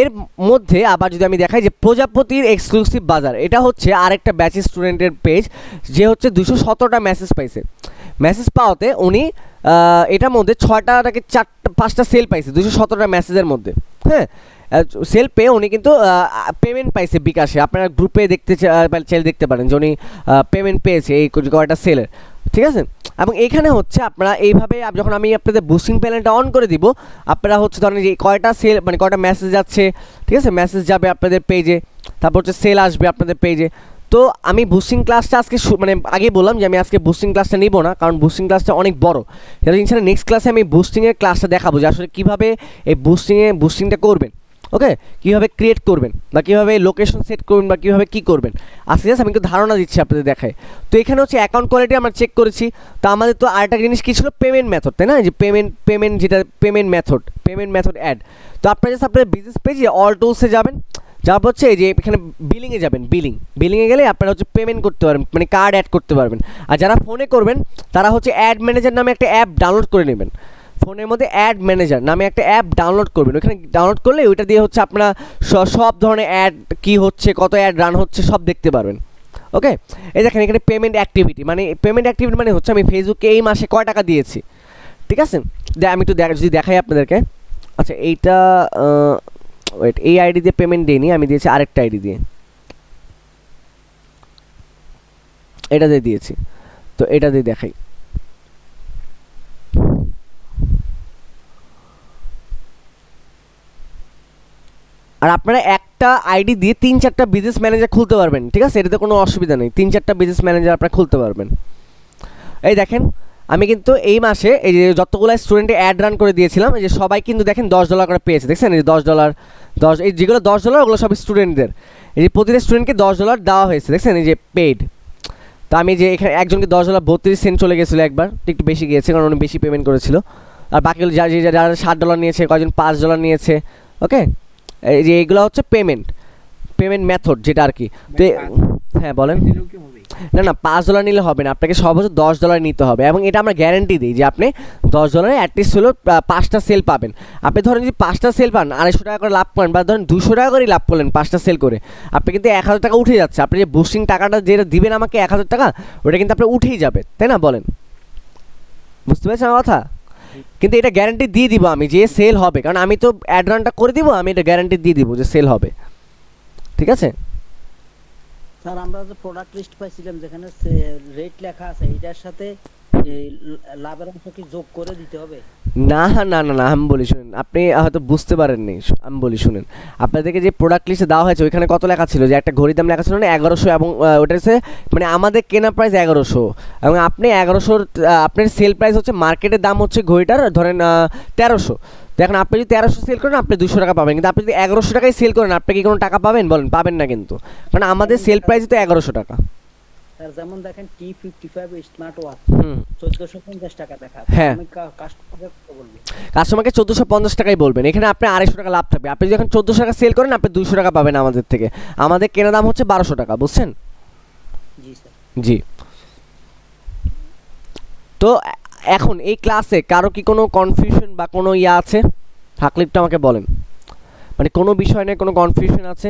এর মধ্যে আবার যদি আমি দেখাই যে প্রজাপতির এক্সক্লুসিভ বাজার, এটা হচ্ছে আরেকটা ব্যাচ স্টুডেন্টের পেজ, যে হচ্ছে 217টা মেসেজ পাইছে। মেসেজ পাওয়াতে উনি এটার মধ্যে 6টা নাকি 5টা সেল পাইছে 217টা মেসেজের মধ্যে, হ্যাঁ? সেল পেয়ে উনি কিন্তু পেমেন্ট পাইছে বিকাশে, আপনারা গ্রুপে চাইলে দেখতে পারেন যে উনি পেমেন্ট পেয়েছে এই কয়টা সেলের, ঠিক আছে? এবং এইখানে হচ্ছে আপনারা এইভাবে যখন আমি আপনাদের বুস্টিং প্যানেলটা অন করে দিব, আপনারা হচ্ছে ধরেন যে কয়টা সেল মানে কয়টা মেসেজ যাচ্ছে, ঠিক আছে? মেসেজ যাবে আপনাদের পেজে, তারপর হচ্ছে সেল আসবে আপনাদের পেজে। তো আমি বুস্টিং ক্লাসটা আজকে মানে আগে বললাম যে আমি আজকে বুস্টিং ক্লাসটা নিব না, কারণ বুস্টিং ক্লাসটা অনেক বড়। ইনশাআল্লাহ নেক্সট ক্লাসে আমি বুস্টিংয়ের ক্লাসটা দেখাবো যে আসলে কীভাবে এই বুস্টিংটা করবেন, ওকে? কীভাবে ক্রিয়েট করবেন বা কীভাবে লোকেশন সেট করবেন বা কীভাবে কী করবেন, আজকে জাস্ট আমি একটু ধারণা দিচ্ছি আপনাদের দেখায়। তো এখানে হচ্ছে অ্যাকাউন্ট কোয়ালিটি আমরা চেক করেছি। তো আমাদের তো আরেকটা জিনিস কী ছিল, পেমেন্ট মেথড, তাই না? যে পেমেন্ট যেটা পেমেন্ট মেথড অ্যাড। তো আপনারা জাস্ট আপনাদের বিজনেস পেজে অল টুলসে যাবেন, যাওয়ার হচ্ছে যে এখানে বিলিংয়ে যাবেন, বিলিংয়ে গেলে আপনারা হচ্ছে পেমেন্ট করতে পারবেন, মানে কার্ড অ্যাড করতে পারবেন। আর যারা ফোনে করবেন তারা হচ্ছে অ্যাড ম্যানেজার নামে একটা অ্যাপ ডাউনলোড করে নেবেন, ফোনের মধ্যে অ্যাড ম্যানেজার নামে একটা অ্যাপ ডাউনলোড করবেন। ওখানে ডাউনলোড করলে ওইটা দিয়ে হচ্ছে আপনারা সব ধরনের অ্যাড কী হচ্ছে, কত অ্যাড রান হচ্ছে সব দেখতে পারবেন, ওকে? এই দেখেন এখানে পেমেন্ট অ্যাক্টিভিটি মানে হচ্ছে আমি ফেসবুকে এই মাসে কয় টাকা দিয়েছি, ঠিক আছে? আমি একটু যদি দেখাই আপনাদেরকে। আচ্ছা এইটা ওয়েট, এই আইডি দিয়ে পেমেন্ট দিইনি, আমি দিয়েছি আরেকটা আইডি দিয়ে, এটা দিয়ে দিয়েছি। তো এটা দিয়ে দেখাই, আর আপনারা একটা আইডি দিয়ে 3-4টা বিজনেস ম্যানেজার খুলতে পারবেন, ঠিক আছে? এটাতে কোনো অসুবিধা নেই, 3-4টা বিজনেস ম্যানেজার আপনারা খুলতে পারবেন। এই দেখেন আমি কিন্তু এই মাসে এই যে যতগুলো স্টুডেন্টে অ্যাড রান করে দিয়েছিলাম, এই যে সবাই কিন্তু দেখেন $10 করে পেয়েছে, দেখছেন? এই যে $10 এই যেগুলো $10 ওগুলো সব স্টুডেন্টদের, এই যে প্রতিটা স্টুডেন্টকে $10 দেওয়া হয়েছে, দেখছেন? এই যে পেইড। তো আমি যে এখানে একজনকে $10 32 সেন্ট চলে গেছিলো, একবার একটু বেশি গিয়েছে কারণ উনি বেশি পেমেন্ট করেছিল। আর বাকিগুলো যারা $60 নিয়েছে, কয়জন $5 নিয়েছে, ওকে? এই যে এগুলো হচ্ছে পেমেন্ট মেথড যেটা আর কি। তো হ্যাঁ বলেন। না না $5 নিলে হবে না, আপনাকে সর্বোচ্চ $10 নিতে হবে, এবং এটা আমরা গ্যারেন্টি দিই যে আপনি $10 অ্যাটলিস্ট হলো 5টা সেল পাবেন। আপনি ধরেন যদি 5টা সেল পান, $250 করে লাভ করেন, বা ধরেন $200 করেই লাভ করলেন 5টা সেল করে, আপনি কিন্তু 1000 টাকা উঠে যাচ্ছে। আপনি যে বুস্টিং টাকাটা যেটা দিবেন আমাকে 1000 টাকা, ওটা কিন্তু আপনার উঠেই যাবে, তাই না বলেন? বুঝতে পেরেছেন আমার কথা? কিন্তু এটা গ্যারান্টি দিয়ে দিব আমি যে সেল হবে, কারণ আমি তো অ্যাড রানটা করে দিব, আমি এটা গ্যারান্টি দিয়ে দিব যে সেল হবে। ঠিক আছে? স্যার আমরা যে প্রোডাক্ট লিস্ট পাইছিলাম যেখানে রেট লেখা আছে এটার সাথে এই লাভের অংশ কি যোগ করে দিতে হবে? না না না না, আমি বলি শুনেন, আপনি হয়তো বুঝতে পারেননি, আমি বলি শুনেন। আপনাদেরকে যে প্রোডাক্ট লিস্টে দেওয়া হয়েছে ওইখানে কত লেখা ছিল, যে একটা ঘড়ির দাম লেখা ছিল না 1100, এবং ওটা হচ্ছে মানে আমাদের কেনা প্রাইস 1100, এবং আপনি 1100, আপনার সেল প্রাইস হচ্ছে মার্কেটের দাম হচ্ছে ঘড়িটার ধরেন 1300। তো এখন আপনি যদি 1300 সেল করেন আপনি 200 টাকা পাবেন, কিন্তু আপনি যদি 1100 টাকায় সেল করেন আপনি কি কোনো টাকা পাবেন বলেন? পাবেন না কিন্তু, কারণ আমাদের সেল প্রাইস তো 1100 টাকা। স্যার যেমন দেখেন T55 স্মার্ট ওয়াচ হুম, 1450 টাকা দেখা, হ্যাঁ। আমি কাস্টমারকে কত বলবো? কাস্টমারকে 1450 টাকাই বলবেন, এখানে আপনি 250 টাকা লাভ থাকবে। আপনি যখন 1400 টাকা সেল করেন আপনি 200 টাকা পাবেন আমাদের থেকে। আমাদের কেনা দাম হচ্ছে 1200 টাকা, বুঝছেন? জি স্যার। জি। তো এখন এই ক্লাসে কারো কি কোনো কনফিউশন বা কোনো ইয়ে আছে? থাকলে একটু আমাকে বলেন, মানে কোনো বিষয় নিয়ে কোনো কনফিউশন আছে?